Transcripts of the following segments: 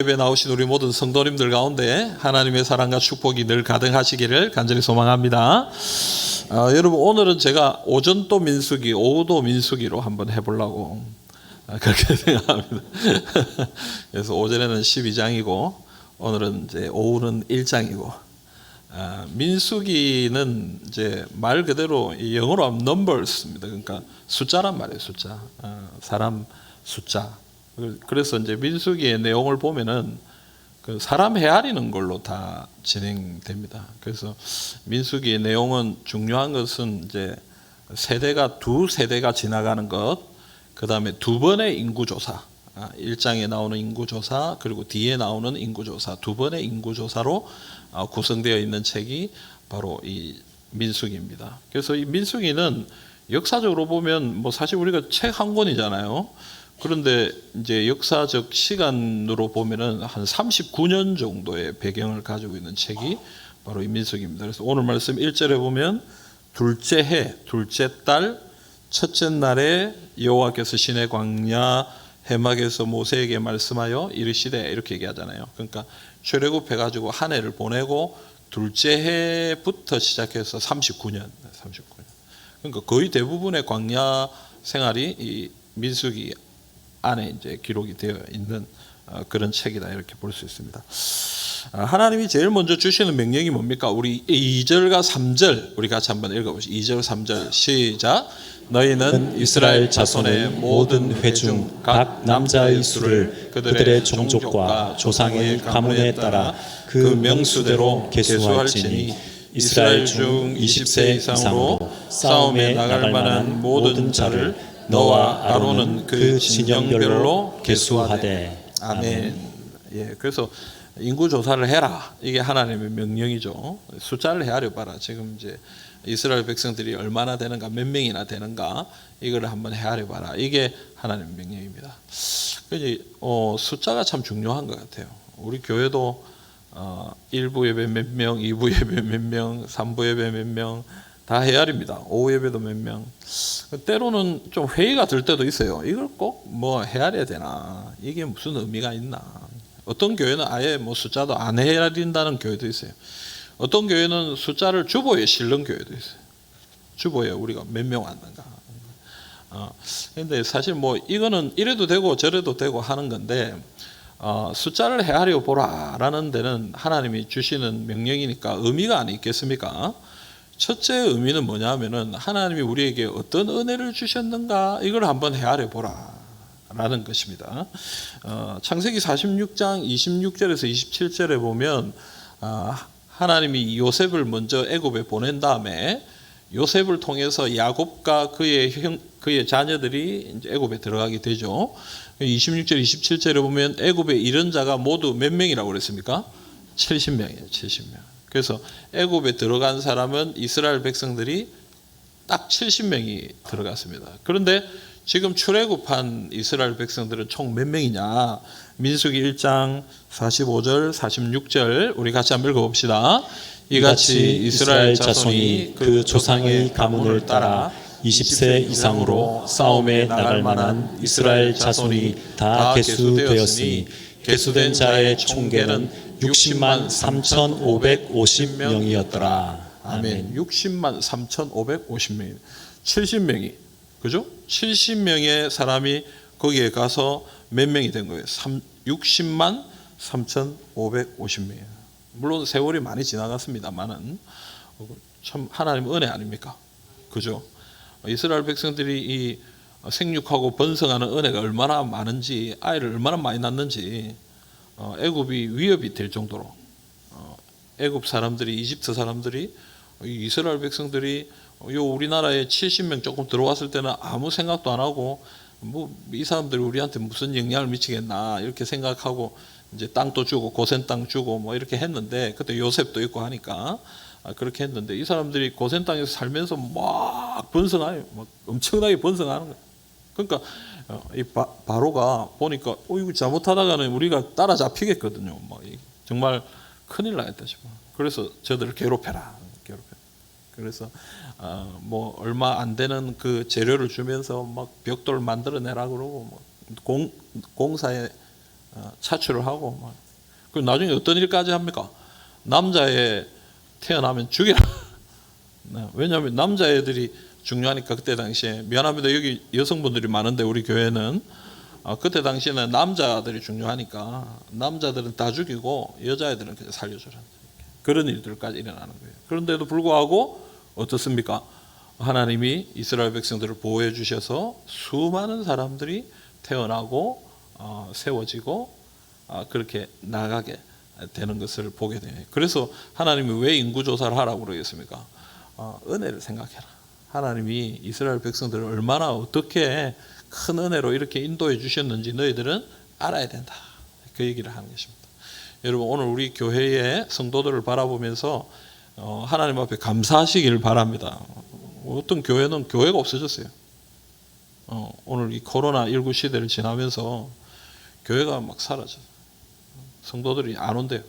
예배 나오신 우리 모든 성도님들 가운데 하나님의 사랑과 축복이 늘 가득하시기를 간절히 소망합니다. 여러분, 오늘은 제가 오전도 민수기, 오후도 민수기로 한번 해보려고 그렇게 생각합니다. 그래서 오전에는 12장이고 오늘은 이제 오후는 1장이고, 민수기는 이제 말 그대로 영어로 하면 numbers입니다. 그러니까 숫자란 말이에요, 숫자. 사람 숫자. 그래서 이제 민수기의 내용을 보면은 그 사람 헤아리는 걸로 다 진행됩니다. 그래서 민수기의 내용은 중요한 것은 이제 두 세대가 지나가는 것, 그 다음에 두 번의 인구조사, 1장에 나오는 인구조사, 그리고 뒤에 나오는 인구조사, 두 번의 인구조사로 구성되어 있는 책이 바로 이 민수기입니다. 그래서 이 민수기는 역사적으로 보면 뭐 사실 우리가 책 한 권이잖아요. 그런데 이제 역사적 시간으로 보면은 한 39년 정도의 배경을 가지고 있는 책이 바로 이 민수기입니다. 그래서 오늘 말씀 1절에 보면 둘째 해, 둘째 달, 첫째 날에 여호와께서 시내 광야 해막에서 모세에게 말씀하여 이르시되, 이렇게 얘기하잖아요. 그러니까 출애굽해가지고 한 해를 보내고 둘째 해부터 시작해서 39년. 그러니까 거의 대부분의 광야 생활이 이 민수기 안에 이제 기록이 되어 있는 그런 책이다, 이렇게 볼 수 있습니다. 하나님이 제일 먼저 주시는 명령이 뭡니까? 우리 2절과 3절 우리 같이 한번 읽어보시죠. 2절 3절 시작. 너희는 이스라엘 자손의 모든 회중 각 남자의 수를 그들의 종족과 조상의 가문에 따라 그 명수대로 계수할지니 이스라엘 중 20세 이상으로 싸움에 나갈 만한 모든 자를 너와 아론은 그 진영별로 계수하되. 아멘. 예, 그래서 인구 조사를 해라. 이게 하나님의 명령이죠. 숫자를 헤아려 봐라. 지금 이제 이스라엘 백성들이 얼마나 되는가, 몇 명이나 되는가, 이걸 한번 헤아려 봐라. 이게 하나님의 명령입니다. 숫자가 참 중요한 것 같아요. 우리 교회도 1부 예배 몇 명, 2부 예배 몇 명, 3부 예배 몇 명 다 헤아립니다. 오후 예배도 몇 명. 때로는 좀 회의가 들 때도 있어요. 이걸 꼭 뭐 헤아려야 되나? 이게 무슨 의미가 있나? 어떤 교회는 아예 뭐 숫자도 안 헤아린다는 교회도 있어요. 어떤 교회는 숫자를 주보에 실는 교회도 있어요. 주보에 우리가 몇 명 왔는가. 근데 사실 뭐 이거는 이래도 되고 저래도 되고 하는 건데, 숫자를 헤아려 보라라는 데는 하나님이 주시는 명령이니까 의미가 안 있겠습니까? 첫째 의미는 뭐냐면은 하나님이 우리에게 어떤 은혜를 주셨는가, 이걸 한번 헤아려 보라라는 것입니다. 창세기 46장 26절에서 27절에 보면 하나님이 요셉을 먼저 애굽에 보낸 다음에 요셉을 통해서 야곱과 그의 자녀들이 이제 애굽에 들어가게 되죠. 26절 27절에 보면 애굽에 이른 자가 모두 몇 명이라고 그랬습니까? 70명이에요. 70명. 그래서 애굽에 들어간 사람은 이스라엘 백성들이 딱 70명이 들어갔습니다. 그런데 지금 출애굽한 이스라엘 백성들은 총 몇 명이냐? 민수기 1장 45절 46절 우리 같이 한번 읽어봅시다. 이같이 이스라엘 자손이 그 조상의 가문을 따라 20세 이상으로 싸움에 나갈 만한 이스라엘 자손이 다 계수되었으니 계수된 자의 총계는 60만 3,550명이었더라. 아멘. 60만 3,550명이 70명이, 그죠? 70명의 사람이 거기에 가서 몇 명이 된 거예요? 60만 3,550명이에요. 물론 세월이 많이 지나갔습니다만은 참 하나님 은혜 아닙니까? 그죠? 이스라엘 백성들이 이 생육하고 번성하는 은혜가 얼마나 많은지, 아이를 얼마나 많이 낳는지, 애굽이 위협이 될 정도로 애굽 사람들이, 이집트 사람들이, 이스라엘 백성들이 우리나라에 70명 조금 들어왔을 때는 아무 생각도 안 하고 뭐 이 사람들이 우리한테 무슨 영향을 미치겠나 이렇게 생각하고 이제 땅도 주고 고센 땅 주고 뭐 이렇게 했는데, 그때 요셉도 있고 하니까 그렇게 했는데, 이 사람들이 고센 땅에서 살면서 막 번성해요. 막 엄청나게 번성하는 거예요. 그러니까 이 바로가 보니까 이거 잘못하다가는 우리가 따라잡히겠거든요. 막 정말 큰일 나겠다 싶어. 그래서 저들을 괴롭혀라. 그래서 뭐 얼마 안 되는 그 재료를 주면서 막 벽돌 만들어내라 그러고, 뭐 공사에 차출을 하고 막. 그리고 나중에 어떤 일까지 합니까? 남자애 태어나면 죽이라. 왜냐하면 남자애들이 중요하니까. 그때 당시에 미안합니다. 여기 여성분들이 많은데 우리 교회는 그때 당시에는 남자들이 중요하니까 남자들은 다 죽이고 여자애들은 그냥 살려주라. 그런 일들까지 일어나는 거예요. 그런데도 불구하고 어떻습니까? 하나님이 이스라엘 백성들을 보호해 주셔서 수많은 사람들이 태어나고 세워지고 그렇게 나가게 되는 것을 보게 돼요. 그래서 하나님이 왜 인구조사를 하라고 그러겠습니까? 은혜를 생각해라. 하나님이 이스라엘 백성들을 얼마나 어떻게 큰 은혜로 이렇게 인도해 주셨는지 너희들은 알아야 된다. 그 얘기를 하는 것입니다. 여러분 오늘 우리 교회의 성도들을 바라보면서 하나님 앞에 감사하시기를 바랍니다. 어떤 교회는 교회가 없어졌어요. 오늘 이 코로나19 시대를 지나면서 교회가 막 사라져요. 성도들이 안 온대요.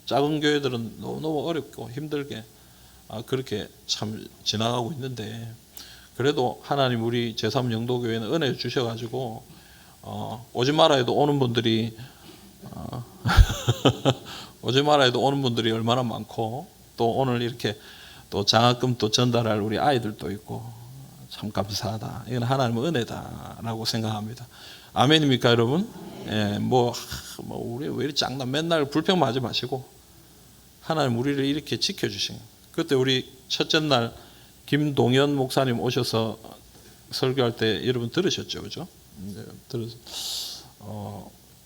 작은 교회들은 너무 어렵고 힘들게 그렇게 참 지나가고 있는데 그래도 하나님 우리 제3영도교회는 은혜 주셔가지고 오지 마라 해도 오는 분들이 오지 마라 해도 오는 분들이 얼마나 많고 또 오늘 이렇게 또 장학금 또 전달할 우리 아이들도 있고 참 감사하다. 이건 하나님의 은혜다라고 생각합니다. 아멘입니까 여러분? 예, 뭐 우리 왜 이렇게 짱나 맨날 불평하지 마시고 하나님 우리를 이렇게 지켜주신. 그때 우리 첫째 날 김동현 목사님 오셔서 설교할 때 여러분 들으셨죠, 그죠?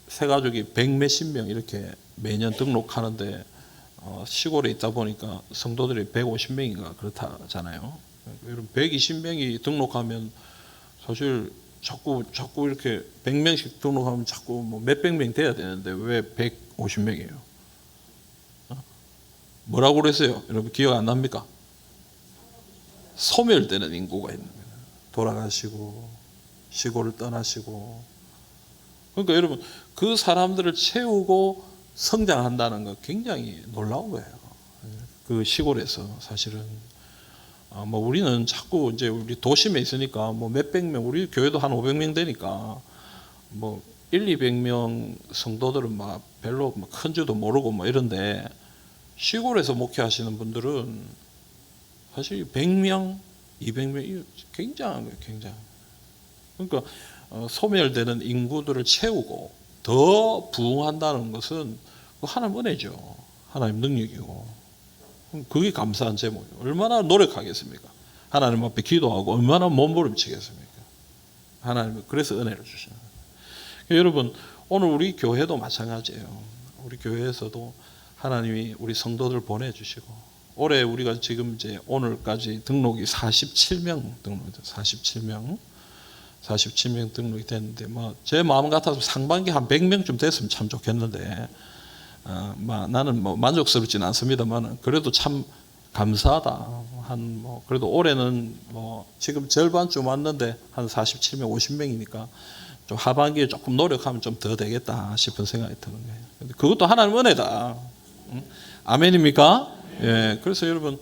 새 가족이 100몇십 명 이렇게 매년 등록하는데 시골에 있다 보니까 성도들이 150명인가 그렇다잖아요. 여러분 120명이 등록하면 사실 자꾸 이렇게 100명씩 등록하면 자꾸 뭐 몇백 명 돼야 되는데 왜 150명이에요? 뭐라고 그랬어요? 여러분 기억 안 납니까? 소멸되는 인구가 있는 거예요. 돌아가시고 시골을 떠나시고. 그러니까 여러분 그 사람들을 채우고 성장한다는 거 굉장히 놀라운 거예요. 그 시골에서 사실은 뭐 우리는 자꾸 이제 우리 도심에 있으니까 뭐 몇백 명, 우리 교회도 한 500명 되니까 뭐 200명 성도들은 막 별로 큰 줄도 모르고 뭐 이런데 시골에서 목회하시는 분들은 사실 100명, 200명 굉장한 거예요, 굉장히. 그러니까 소멸되는 인구들을 채우고 더 부흥한다는 것은 하나님 은혜죠. 하나님 능력이고. 그게 감사한 제목이에요. 얼마나 노력하겠습니까? 하나님 앞에 기도하고 얼마나 몸부림치겠습니까? 하나님은 그래서 은혜를 주시는 거예요. 여러분 오늘 우리 교회도 마찬가지예요. 우리 교회에서도 하나님이 우리 성도들 보내주시고 올해 우리가 지금 이제 오늘까지 등록이 47명 등록됐어요. 47명 등록이 됐는데 뭐 제 마음 같아서 상반기 한 100명쯤 됐으면 참 좋겠는데 나는 뭐 만족스럽지는 않습니다만 그래도 참 감사하다. 한 뭐 그래도 올해는 뭐 지금 절반쯤 왔는데 한 47명, 50명이니까 좀 하반기에 조금 노력하면 좀 더 되겠다 싶은 생각이 드는 거예요. 그것도 하나님 은혜다. 아멘입니까? 예. 그래서 여러분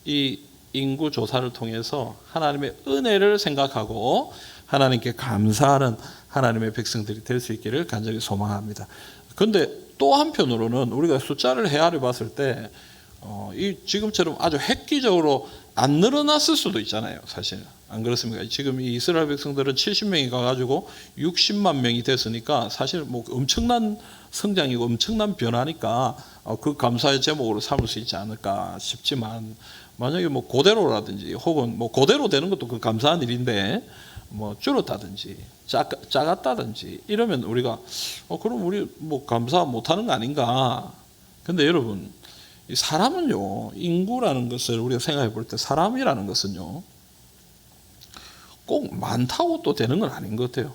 이 인구 조사를 통해서 하나님의 은혜를 생각하고 하나님께 감사하는 하나님의 백성들이 될 수 있기를 간절히 소망합니다. 그런데 또 한편으로는 우리가 숫자를 헤아려 봤을 때 이 지금처럼 아주 획기적으로 안 늘어났을 수도 있잖아요. 사실 안 그렇습니까? 지금 이 이스라엘 백성들은 70명이 가가지고 60만 명이 됐으니까 사실 뭐 엄청난 성장이고 엄청난 변화니까 그 감사의 제목으로 삼을 수 있지 않을까 싶지만 만약에 뭐 그대로라든지 혹은 뭐 그대로 되는 것도 그 감사한 일인데 뭐 줄었다든지 작았다든지 이러면 우리가 그럼 우리 뭐 감사 못하는 거 아닌가? 근데 여러분 사람은요 인구라는 것을 우리가 생각해 볼 때 사람이라는 것은요 꼭 많다고 또 되는 건 아닌 것 같아요.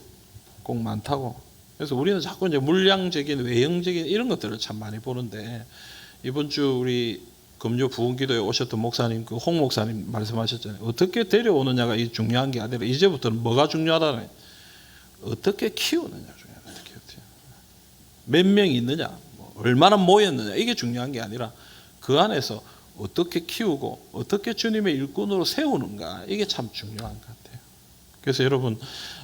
꼭 많다고. 그래서 우리는 자꾸 이제 물량적인 외형적인 이런 것들을 참 많이 보는데 이번 주 우리 금요 부흥기도에 오셨던 목사님 그 홍 목사님 말씀하셨잖아요. 어떻게 데려오느냐가 이 중요한 게 아니라 이제부터는 뭐가 중요하다는 어떻게 키우느냐 중요하다. 몇 명이 있느냐, 얼마나 모였느냐 이게 중요한 게 아니라 그 안에서 어떻게 키우고 어떻게 주님의 일꾼으로 세우는가 이게 참 중요한 것 같아요. 그래서 여러분,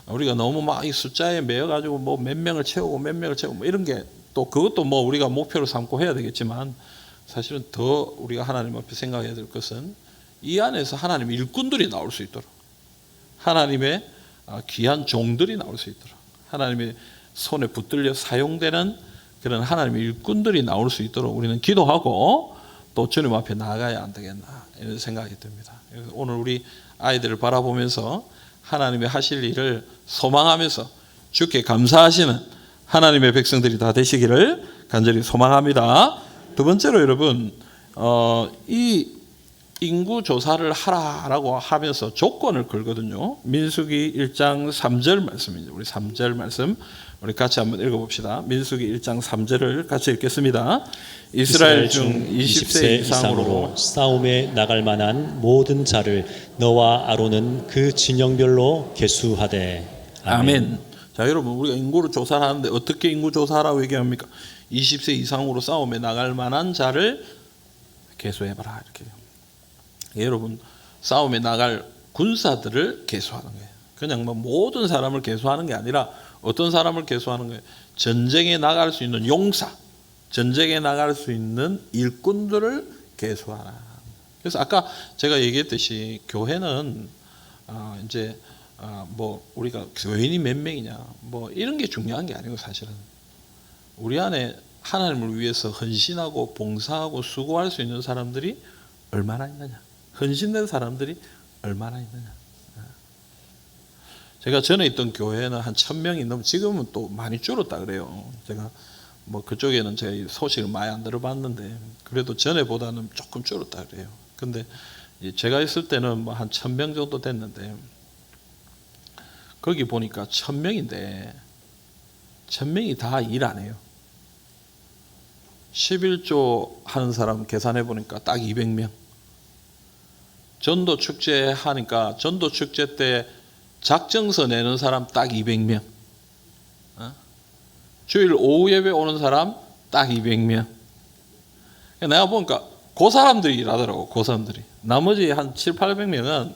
우리가 너무 막 이 숫자에 매여가지고 뭐 몇 명을 채우고 몇 명을 채우고 뭐 이런 게 또 그것도 뭐 우리가 목표로 삼고 해야 되겠지만, 사실은 더 우리가 하나님 앞에 생각해야 될 것은 이 안에서 하나님의 일꾼들이 나올 수 있도록, 하나님의 귀한 종들이 나올 수 있도록, 하나님의 손에 붙들려 사용되는 그런 하나님의 일꾼들이 나올 수 있도록 우리는 기도하고 또 주님 앞에 나아가야 안 되겠나, 이런 생각이 듭니다. 그래서 오늘 우리 아이들을 바라보면서 하나님의 하실 일을 소망하면서 주께 감사하시는 하나님의 백성들이 다 되시기를 간절히 소망합니다. 두 번째로 여러분, 이 인구 조사를 하라라고 하면서 조건을 걸거든요. 민수기 1장 3절 말씀입니다. 우리 3절 말씀 우리 같이 한번 읽어봅시다. 민수기 1장 3절을 같이 읽겠습니다. 이스라엘 중 20세 이상으로 싸움에 나갈 만한 모든 자를 너와 아론은 그 진영별로 계수하되. 아멘. 자, 여러분, 우리가 인구를 조사를 하는데 어떻게 인구 조사라고 얘기합니까? 20세 이상으로 싸움에 나갈 만한 자를 계수해봐라, 이렇게. 여러분, 싸움에 나갈 군사들을 계수하는 거예요. 그냥 뭐 모든 사람을 계수하는 게 아니라 어떤 사람을 계수하는 거예요? 전쟁에 나갈 수 있는 용사, 전쟁에 나갈 수 있는 일꾼들을 계수하라. 그래서 아까 제가 얘기했듯이 교회는 이제 뭐 우리가 교인이 몇 명이냐 뭐 이런 게 중요한 게 아니고, 사실은 우리 안에 하나님을 위해서 헌신하고 봉사하고 수고할 수 있는 사람들이 얼마나 있느냐, 헌신된 사람들이 얼마나 있느냐. 제가 전에 있던 교회는 한 1000명이 넘, 지금은 또 많이 줄었다 그래요. 제가 뭐 그쪽에는 제가 소식을 많이 안 들어봤는데 그래도 전에보다는 조금 줄었다 그래요. 근데 제가 있을 때는 뭐 한 1000명 정도 됐는데, 거기 보니까 1000명인데 1000명이 다 일 안 해요. 11조 하는 사람 계산해 보니까 딱 200명. 전도 축제 하니까 전도 축제 때 작정서 내는 사람 딱 200명. 주일 오후 예배 오는 사람 딱 200명. 내가 보니까 그 사람들이 일하더라고, 그 사람들이. 나머지 한 7, 800명은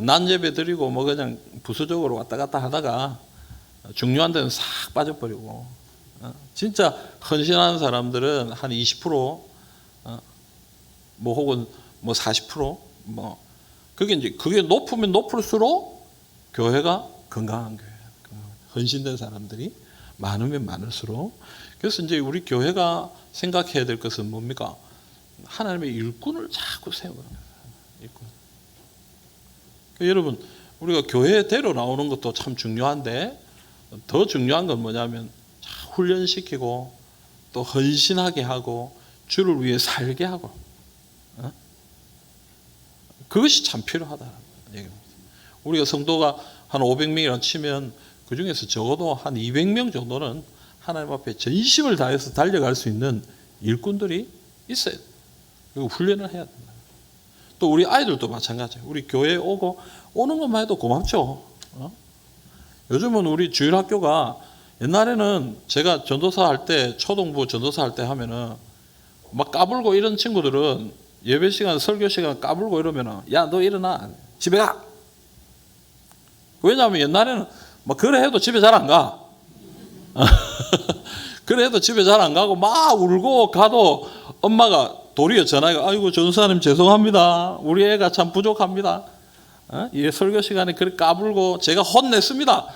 낮 예배 드리고 뭐 그냥 부수적으로 왔다 갔다 하다가 중요한 데는 싹 빠져버리고, 진짜 헌신하는 사람들은 한 20%, 뭐 혹은 뭐 40%, 뭐 그게 이제 그게 높으면 높을수록 교회가 건강한 교회, 헌신된 사람들이 많으면 많을수록. 그래서 이제 우리 교회가 생각해야 될 것은 뭡니까? 하나님의 일꾼을 자꾸 세우는 거예요. 일꾼. 여러분, 우리가 교회에 데려 나오는 것도 참 중요한데 더 중요한 건 뭐냐면 훈련시키고 또 헌신하게 하고 주를 위해 살게 하고, 그것이 참 필요하다는 얘기입니다. 우리가 성도가 한 500명이라 치면 그 중에서 적어도 한 200명 정도는 하나님 앞에 전심을 다해서 달려갈 수 있는 일꾼들이 있어야 돼요. 그리고 훈련을 해야 된다. 또 우리 아이들도 마찬가지예요. 우리 교회에 오는 것만 해도 고맙죠. 요즘은 우리 주일학교가, 옛날에는 제가 전도사 할 때, 초등부 전도사 할 때 하면은 막 까불고 이런 친구들은 예배 시간, 설교 시간 까불고 이러면은 야, 너 일어나, 집에 가. 왜냐하면 옛날에는 막 그래 해도 집에 잘 안 가. 그래 해도 집에 잘 안 가고 막 울고 가도 엄마가 도리어 전화가, 아이고 전도사님 죄송합니다, 우리 애가 참 부족합니다. 이 설교 시간에 그렇게 까불고 제가 혼냈습니다.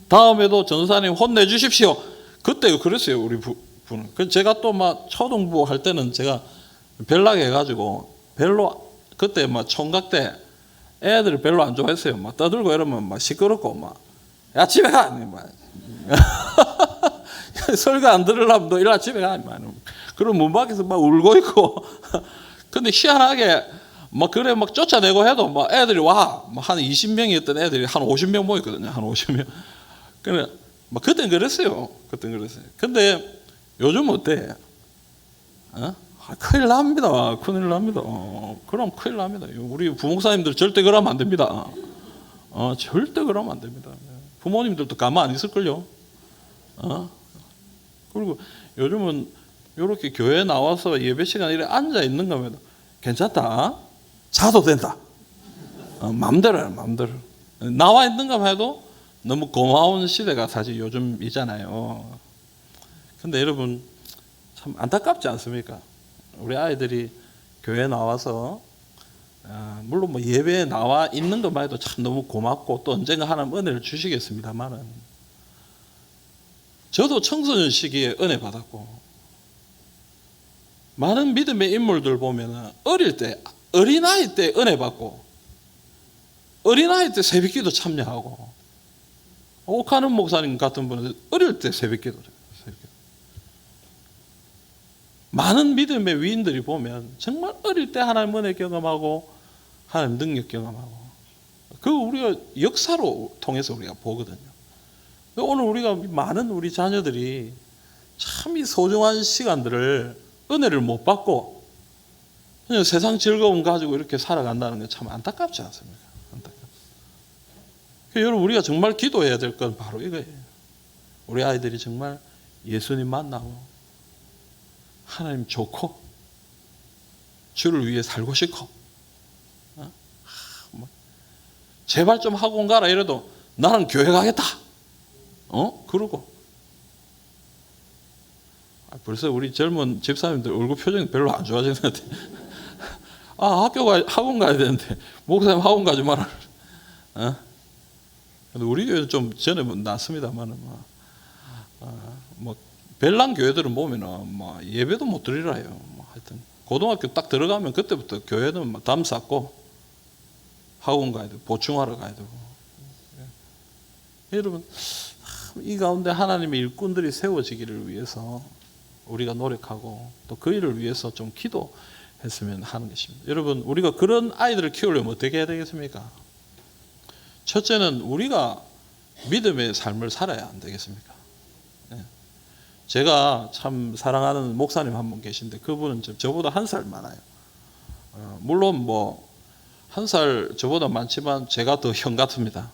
다음에도 전도사님 혼내주십시오. 그때 그랬어요, 우리 부는. 그래서 제가 또 막 초등부 할 때는 제가 벨라게 해가지고 별로 그때 막 총각 때 애들이 별로 안 좋아했어요. 막 떠들고 이러면 막 시끄럽고 막 야 집에 가. 설교 안 들으려면 너 일어나 집에 가. 그럼 문 밖에서 막 울고 있고. 근데 희한하게 막 그래 막 쫓아내고 해도 막 애들이 와. 막 한 20명이었던 애들이 한 50명 모였거든요. 한 50명. 그래 막 그땐 그랬어요. 그땐 그랬어요. 근데 요즘 어때? 큰일 납니다. 큰일 납니다. 그럼 큰일 납니다. 우리 부목사님들 절대 그러면 안 됩니다. 절대 그러면 안 됩니다. 부모님들도 가만 안 있을걸요. 그리고 요즘은 이렇게 교회에 나와서 예배 시간에 이렇게 앉아 있는 거면 괜찮다. 자도 된다. 마음대로 해, 마음대로. 나와 있는 것만 해도 너무 고마운 시대가 사실 요즘이잖아요. 근데 여러분 참 안타깝지 않습니까? 우리 아이들이 교회 나와서 물론 뭐 예배에 나와 있는 것만 해도 참 너무 고맙고 또 언젠가 하나님 은혜를 주시겠습니다만은 저도 청소년 시기에 은혜 받았고 많은 믿음의 인물들 보면은 어릴 때 어린아이 때 은혜 받고 어린아이 때 새벽기도 참여하고 옥하는 목사님 같은 분은 어릴 때 새벽기도를 해요. 많은 믿음의 위인들이 보면 정말 어릴 때 하나님 은혜 경험하고 하나님 능력 경험하고 그 우리가 역사로 통해서 우리가 보거든요. 오늘 우리가 많은 우리 자녀들이 참 이 소중한 시간들을 은혜를 못 받고 그냥 세상 즐거움 가지고 이렇게 살아간다는 게 참 안타깝지 않습니까? 안타깝습니다. 여러분 우리가 정말 기도해야 될 건 바로 이거예요. 우리 아이들이 정말 예수님 만나고 하나님 좋고 주를 위해 살고 싶고 제발 좀 학원 가라 이래도 나는 교회 가겠다. 그러고 벌써 우리 젊은 집사님들 얼굴 표정이 별로 안 좋아지는 것 같아. 학원 가야 되는데 목사님 학원 가지 마라. 근데 우리 교회는 좀 전에 낫습니다만은 뭐 별난 교회들은 보면은 뭐 예배도 못 드리라 해요. 뭐 하여튼 고등학교 딱 들어가면 그때부터 교회는 담 쌓고 학원 가야 되고 보충하러 가야 되고. 여러분 이 가운데 하나님의 일꾼들이 세워지기를 위해서 우리가 노력하고 또 그 일을 위해서 좀 기도했으면 하는 것입니다. 여러분 우리가 그런 아이들을 키우려면 어떻게 해야 되겠습니까? 첫째는 우리가 믿음의 삶을 살아야 안 되겠습니까? 제가 참 사랑하는 목사님 한 분 계신데 그분은 저보다 1살 많아요. 물론 뭐 1살 저보다 많지만 제가 더 형 같습니다.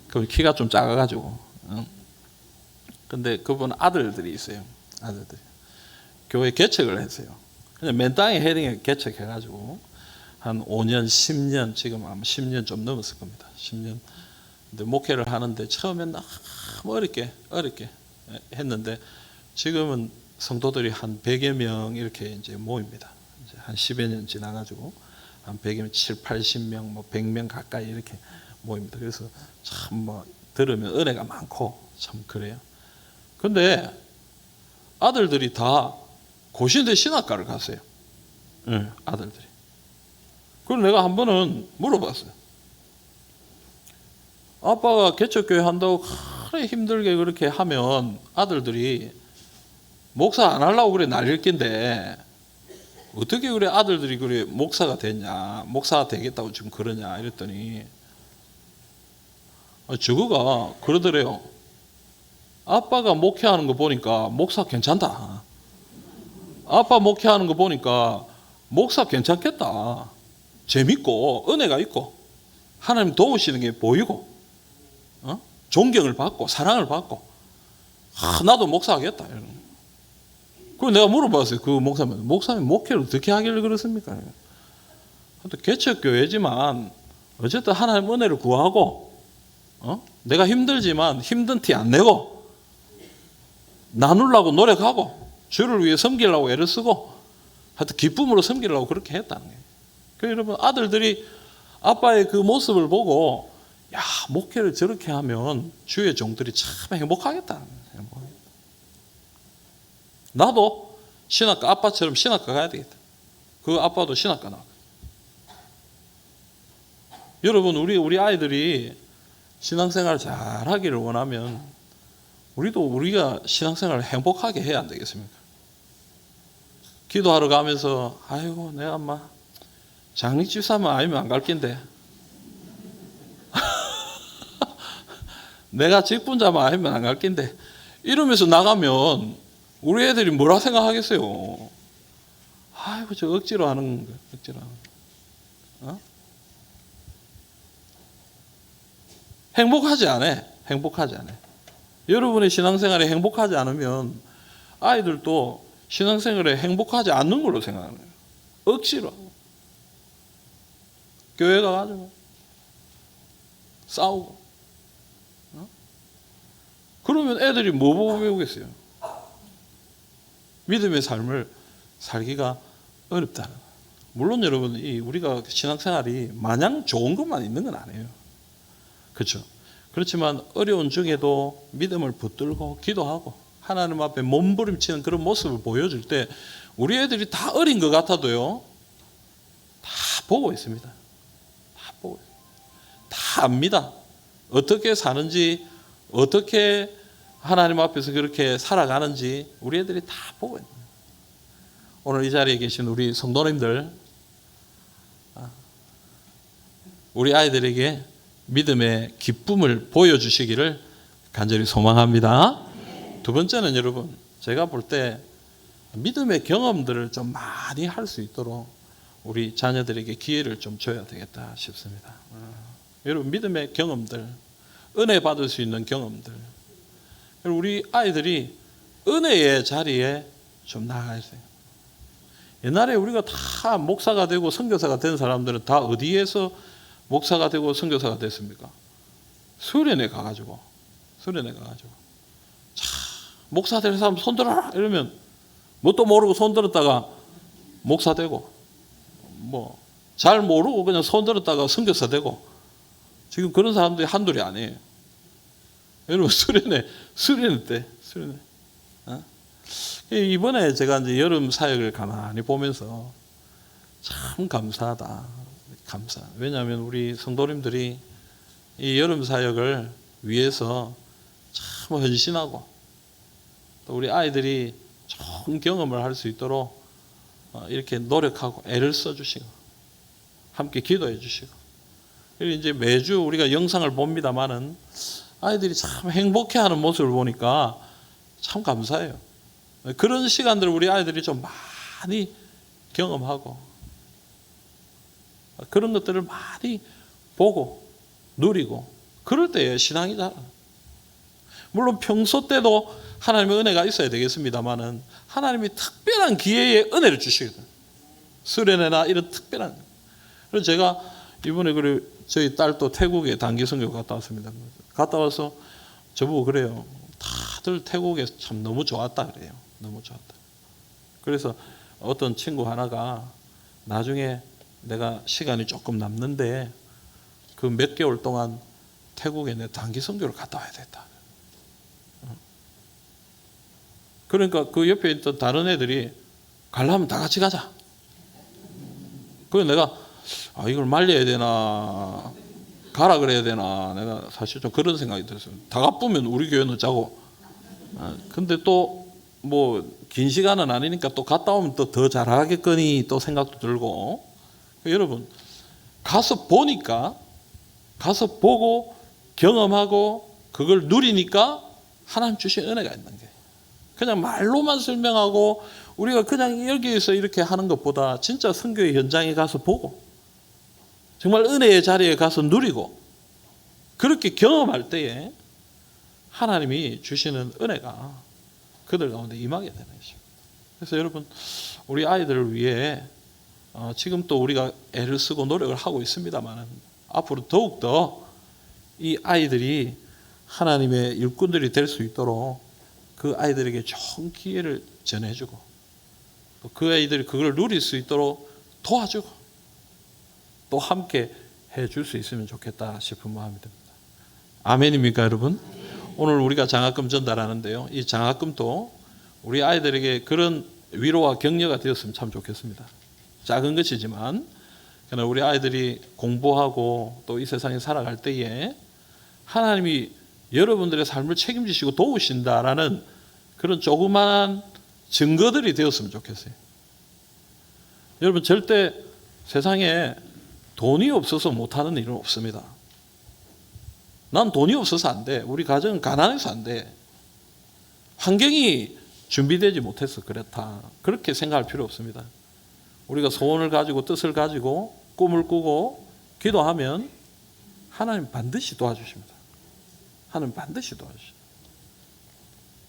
그 키가 좀 작아가지고. 근데 그분 아들들이 있어요. 아들들이 교회 개척을 했어요. 그냥 맨 땅에 헤딩에 개척해가지고 한 5년, 10년 지금 아마 10년 좀 넘었을 겁니다. 10년. 근데 목회를 하는데 처음엔 너무 어렵게 했는데 지금은 성도들이 한 100여 명 이렇게 이제 모입니다. 이제 한 10여 년 지나가지고 한 100여 명, 7, 80명, 뭐 100명 가까이 이렇게 모입니다. 그래서 참 뭐 들으면 은혜가 많고 참 그래요. 근데 아들들이 다 고신대 신학과를 갔어요. 아들들이. 그래서 내가 한 번은 물어봤어요. 아빠가 개척교회 한다고 그래 힘들게 그렇게 하면 아들들이 목사 안 하려고 그래 날릴 낀데 어떻게 그래 아들들이 그래 목사가 됐냐, 목사가 되겠다고 지금 그러냐 이랬더니 저거가 그러더래요. 아빠가 목회하는 거 보니까 목사 괜찮다. 아빠 목회하는 거 보니까 목사 괜찮겠다. 재밌고 은혜가 있고 하나님 도우시는 게 보이고 존경을 받고 사랑을 받고 나도 목사하겠다. 그래서 내가 물어봤어요. 그 목사님 목회를 어떻게 하길래 그렇습니까? 개척교회지만 어쨌든 하나님 은혜를 구하고 내가 힘들지만 힘든 티 안 내고 나누려고 노력하고 주를 위해 섬기려고 애를 쓰고 하여튼 기쁨으로 섬기려고 그렇게 했다는 거예요. 그래서 여러분 아들들이 아빠의 그 모습을 보고 야 목회를 저렇게 하면 주의 종들이 참 행복하겠다. 나도 신학과 아빠처럼 신학과 가야 되겠다. 그 아빠도 신학과 나와. 여러분 우리 아이들이 신앙생활 잘하기를 원하면 우리가 신앙생활을 행복하게 해야 안 되겠습니까? 기도하러 가면서 아이고 내가 엄마 장례집사만 아니면 안 갈 낀데 내가 직분자만 아니면 안 갈 낀데 이러면서 나가면 우리 애들이 뭐라 생각하겠어요? 아이고 저 억지로 하는 거 억지로 하는 거. 행복하지 않아. 행복하지 않아. 여러분의 신앙생활에 행복하지 않으면 아이들도 신앙생활에 행복하지 않는 걸로 생각하는 거예요. 억지로. 교회 가가지고 싸우고. 그러면 애들이 뭐 보고 배우겠어요? 믿음의 삶을 살기가 어렵다는. 물론 여러분, 우리가 신앙생활이 마냥 좋은 것만 있는 건 아니에요. 그렇죠? 그렇지만 어려운 중에도 믿음을 붙들고 기도하고 하나님 앞에 몸부림치는 그런 모습을 보여줄 때 우리 애들이 다 어린 것 같아도요, 다 보고 있습니다. 다 보고 있습니다. 다 압니다. 어떻게 사는지, 어떻게 하나님 앞에서 그렇게 살아가는지 우리 애들이 다 보고 있는 거예요. 오늘 이 자리에 계신 우리 성도님들, 우리 아이들에게 믿음의 기쁨을 보여주시기를 간절히 소망합니다. 두 번째는 여러분, 제가 볼 때 믿음의 경험들을 좀 많이 할 수 있도록 우리 자녀들에게 기회를 좀 줘야 되겠다 싶습니다. 여러분, 믿음의 경험들, 은혜 받을 수 있는 경험들, 우리 아이들이 은혜의 자리에 좀 나가야 돼요. 옛날에 우리가 다 목사가 되고 선교사가 된 사람들은 다 어디에서 목사가 되고 선교사가 됐습니까? 수련회 가가지고. 자, 목사 될 사람 손 들어라 이러면 뭣도 모르고 손 들었다가 목사 되고, 뭐 잘 모르고 그냥 손 들었다가 선교사 되고. 지금 그런 사람들이 한둘이 아니에요. 여러분, 수련회 때. 이번에 제가 이제 여름 사역을 가만히 보면서 참 감사하다. 왜냐하면 우리 성도님들이 이 여름 사역을 위해서 참 헌신하고, 또 우리 아이들이 좋은 경험을 할 수 있도록 이렇게 노력하고 애를 써주시고 함께 기도해 주시고, 그리고 이제 매주 우리가 영상을 봅니다만은 아이들이 참 행복해하는 모습을 보니까 참 감사해요. 그런 시간들을 우리 아이들이 좀 많이 경험하고 그런 것들을 많이 보고 누리고 그럴 때에 신앙이 자라요. 물론 평소 때도 하나님의 은혜가 있어야 되겠습니다만은 하나님이 특별한 기회에 은혜를 주시거든요. 수련회나 이런 특별한. 그래서 제가 이번에 저희 딸도 태국에 단기 선교 갔다 왔습니다. 갔다 와서 저보고 그래요. 다들 태국에 참 너무 좋았다 그래요. 너무 좋았다. 그래서 어떤 친구 하나가 나중에 내가 시간이 조금 남는데 그 몇 개월 동안 태국에 내 단기 선교를 갔다 와야 됐다. 그러니까 그 옆에 있던 다른 애들이 가려면 다 같이 가자. 그래서 내가 이걸 말려야 되나 가라 그래야 되나 내가 사실 좀 그런 생각이 들었어요. 다 가쁘면 우리 교회는 짜고. 근데 또 뭐 긴 시간은 아니니까 또 갔다 오면 또 더 잘하겠거니 또 생각도 들고. 여러분, 가서 보니까, 가서 보고 경험하고 그걸 누리니까 하나님 주신 은혜가 있는 거예요. 그냥 말로만 설명하고 우리가 그냥 여기에서 이렇게 하는 것보다 진짜 선교의 현장에 가서 보고 정말 은혜의 자리에 가서 누리고 그렇게 경험할 때에 하나님이 주시는 은혜가 그들 가운데 임하게 되는 것입니다. 그래서 여러분, 우리 아이들을 위해 지금 또 우리가 애를 쓰고 노력을 하고 있습니다만 앞으로 더욱더 이 아이들이 하나님의 일꾼들이 될 수 있도록 그 아이들에게 좋은 기회를 전해주고 또 그 아이들이 그걸 누릴 수 있도록 도와주고 또 함께 해줄 수 있으면 좋겠다 싶은 마음이 듭니다. 아멘입니까 여러분? 오늘 우리가 장학금 전달하는데요, 이 장학금도 우리 아이들에게 그런 위로와 격려가 되었으면 참 좋겠습니다. 작은 것이지만 그러나 우리 아이들이 공부하고 또 이 세상에 살아갈 때에 하나님이 여러분들의 삶을 책임지시고 도우신다라는 그런 조그마한 증거들이 되었으면 좋겠어요. 여러분, 절대 세상에 돈이 없어서 못하는 일은 없습니다. 난 돈이 없어서 안 돼. 우리 가정은 가난해서 안 돼. 환경이 준비되지 못해서 그렇다. 그렇게 생각할 필요 없습니다. 우리가 소원을 가지고 뜻을 가지고 꿈을 꾸고 기도하면 하나님 반드시 도와주십니다. 하나님 반드시 도와주십니다.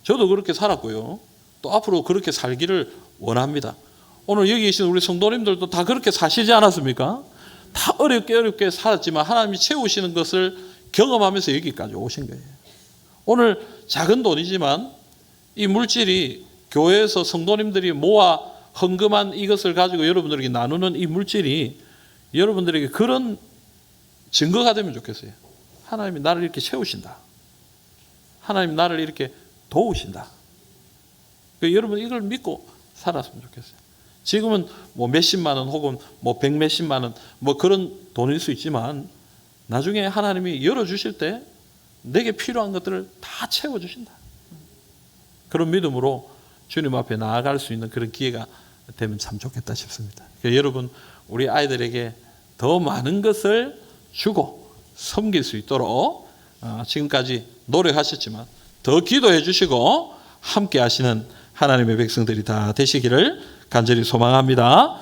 저도 그렇게 살았고요. 또 앞으로 그렇게 살기를 원합니다. 오늘 여기 계신 우리 성도님들도 다 그렇게 사시지 않았습니까? 다 어렵게 살았지만 하나님이 채우시는 것을 경험하면서 여기까지 오신 거예요. 오늘 작은 돈이지만 이 물질이 교회에서 성도님들이 모아 헌금한 이것을 가지고 여러분들에게 나누는 이 물질이 여러분들에게 그런 증거가 되면 좋겠어요. 하나님이 나를 이렇게 채우신다. 하나님이 나를 이렇게 도우신다. 여러분 이걸 믿고 살았으면 좋겠어요. 지금은 뭐 몇십만 원 혹은 뭐 백몇십만 원 뭐 그런 돈일 수 있지만 나중에 하나님이 열어주실 때 내게 필요한 것들을 다 채워주신다. 그런 믿음으로 주님 앞에 나아갈 수 있는 그런 기회가 되면 참 좋겠다 싶습니다. 여러분 우리 아이들에게 더 많은 것을 주고 섬길 수 있도록 지금까지 노력하셨지만 더 기도해 주시고 함께 하시는 하나님의 백성들이 다 되시기를 간절히 소망합니다.